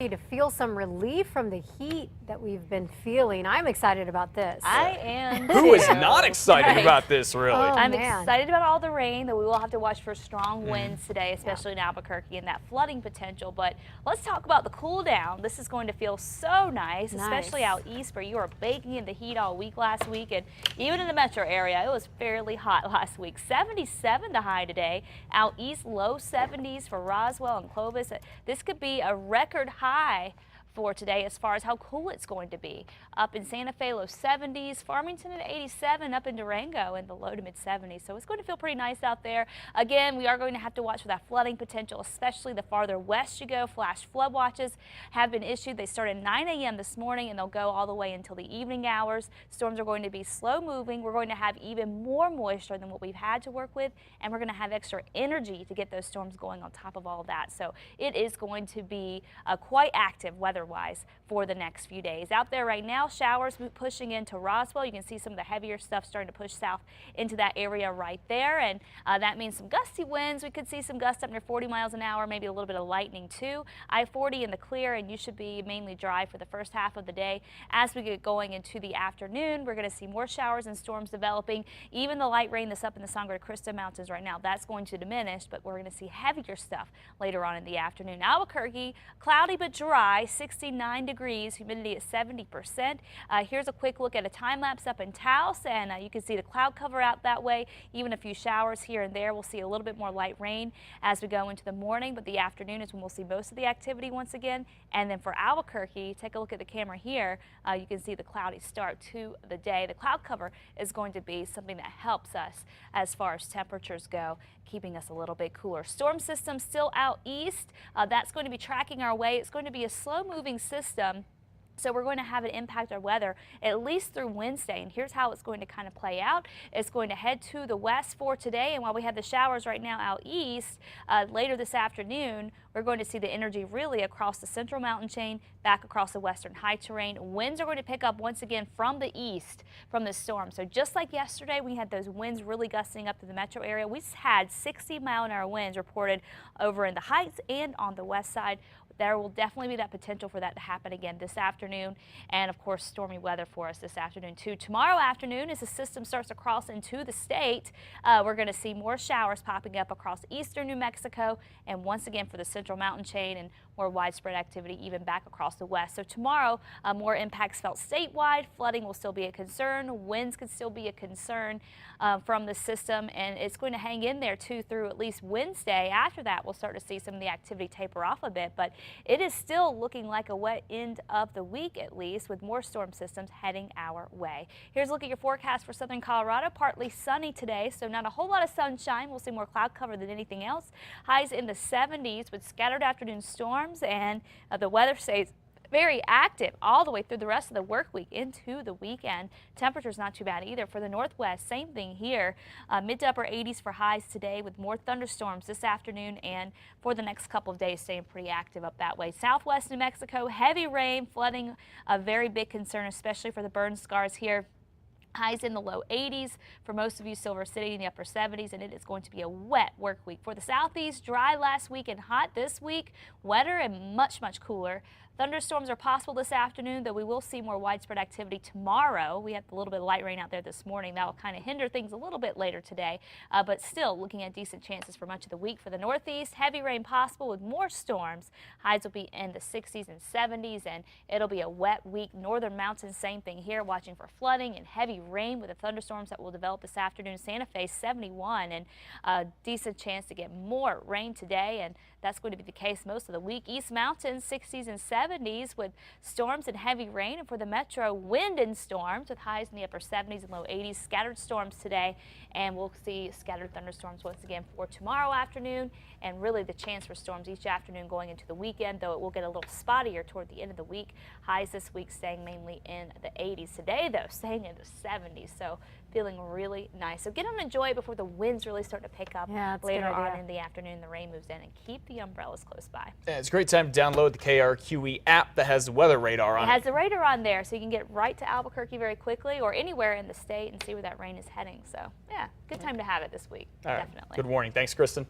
To feel some relief from the heat that we've been feeling. I'm excited about this. I am Who too. is not excited about this, really? Oh, I'm man. excited about all the rain, that we will have to watch for strong winds today, especially in Albuquerque, and that flooding potential. But let's talk about the cool down. This is going to feel so nice, especially out east where you were baking in the heat all week last week, and even in the metro area, it was fairly hot last week. 77 the high today. Out east, low 70s for Roswell and Clovis. This could be a record high for today as far as how cool it's going to be. Up in Santa Fe, low 70s, Farmington at 87, up in Durango in the low to mid 70s. So it's going to feel pretty nice out there. Again, we are going to have to watch for that flooding potential, especially the farther west you go. Flash flood watches have been issued. They start at 9 a.m. this morning and they'll go all the way until the evening hours. Storms are going to be slow moving. We're going to have even more moisture than what we've had to work with, and we're going to have extra energy to get those storms going on top of all of that. So it is going to be quite active weather-wise for the next few days. Out there right now, showers pushing into Roswell. You can see some of the heavier stuff starting to push south into that area right there, and that means some gusty winds. We could see some gusts up near 40 miles an hour, maybe a little bit of lightning too. I-40 in the clear, and you should be mainly dry for the first half of the day. As we get going into the afternoon, we're going to see more showers and storms developing. Even the light rain that's up in the Sangre de Kristen Mountains right now, that's going to diminish, but we're going to see heavier stuff later on in the afternoon. Albuquerque, cloudy but dry, 69 degrees, humidity at 70%. Here's a quick look at a time lapse up in Taos, and you can see the cloud cover out that way. Even a few showers here and there. We'll see a little bit more light rain as we go into the morning, but the afternoon is when we'll see most of the activity once again. And then for Albuquerque, take a look at the camera here. You can see the cloudy start to the day. The cloud cover is going to be something that helps us as far as temperatures go, keeping us a little bit cooler. Storm system still out east. That's going to be tracking our way. It's going to be a slow moving system. So we're going to have it impact our weather at least through Wednesday, and here's how it's going to kind of play out. It's going to head to the west for today, and while we have the showers right now out east, later this afternoon, we're going to see the energy really across the central mountain chain, back across the western high terrain. Winds are going to pick up once again from the east from the storm. So just like yesterday, we had those winds really gusting up to the metro area. We had 60-mile-an-hour winds reported over in the heights and on the west side. There will definitely be that potential for that to happen again this afternoon, and of course stormy weather for us this afternoon too. Tomorrow afternoon, as the system starts to cross into the state, we're going to see more showers popping up across eastern New Mexico, and once again for the central mountain chain, and more widespread activity even back across the west. So tomorrow, more impacts felt statewide. Flooding will still be a concern. Winds could still be a concern from the system, and it's going to hang in there too through at least Wednesday. After that, we'll start to see some of the activity taper off a bit, but it is still looking like a wet end of the week, at least, with more storm systems heading our way. Here's a look at your forecast for southern Colorado. Partly sunny today, so not a whole lot of sunshine. We'll see more cloud cover than anything else. Highs in the 70s with scattered afternoon storms, and the weather stays very active all the way through the rest of the work week into the weekend. Temperatures not too bad either. For the northwest, same thing here. Mid to upper 80s for highs today, with more thunderstorms this afternoon and for the next couple of days staying pretty active up that way. Southwest New Mexico, heavy rain, flooding, a very big concern, especially for the burn scars here. Highs in the low 80s for most of you. Silver City in the upper 70s, and it is going to be a wet work week. For the southeast, dry last week and hot this week, wetter and much cooler. Thunderstorms are possible this afternoon, though we will see more widespread activity tomorrow. We had a little bit of light rain out there this morning. That will kind of hinder things a little bit later today, but still looking at decent chances for much of the week. For the northeast, heavy rain possible with more storms. Highs will be in the 60s and 70s, and it'll be a wet week. Northern mountains, same thing here, watching for flooding and heavy rain with the thunderstorms that will develop this afternoon. Santa Fe 71, and a decent chance to get more rain today, and that's going to be the case most of the week. East Mountains 60s and 70s with storms and heavy rain, and for the metro, wind and storms with highs in the upper 70s and low 80s. Scattered storms today, and we'll see scattered thunderstorms once again for tomorrow afternoon, and really the chance for storms each afternoon going into the weekend, though it will get a little spottier toward the end of the week. Highs this week staying mainly in the 80s. Today, though, staying in the 70s, so feeling really nice. So get on and enjoy it before the winds really start to pick up later on in the afternoon. The rain moves in, and keep the umbrellas close by. Yeah, it's a great time to download the KRQE app that has the weather radar on it. It has the radar on there, so you can get right to Albuquerque very quickly, or anywhere in the state, and see where that rain is heading. So yeah, good time to have it this week. All right. Definitely. Good warning. Thanks, Kristen.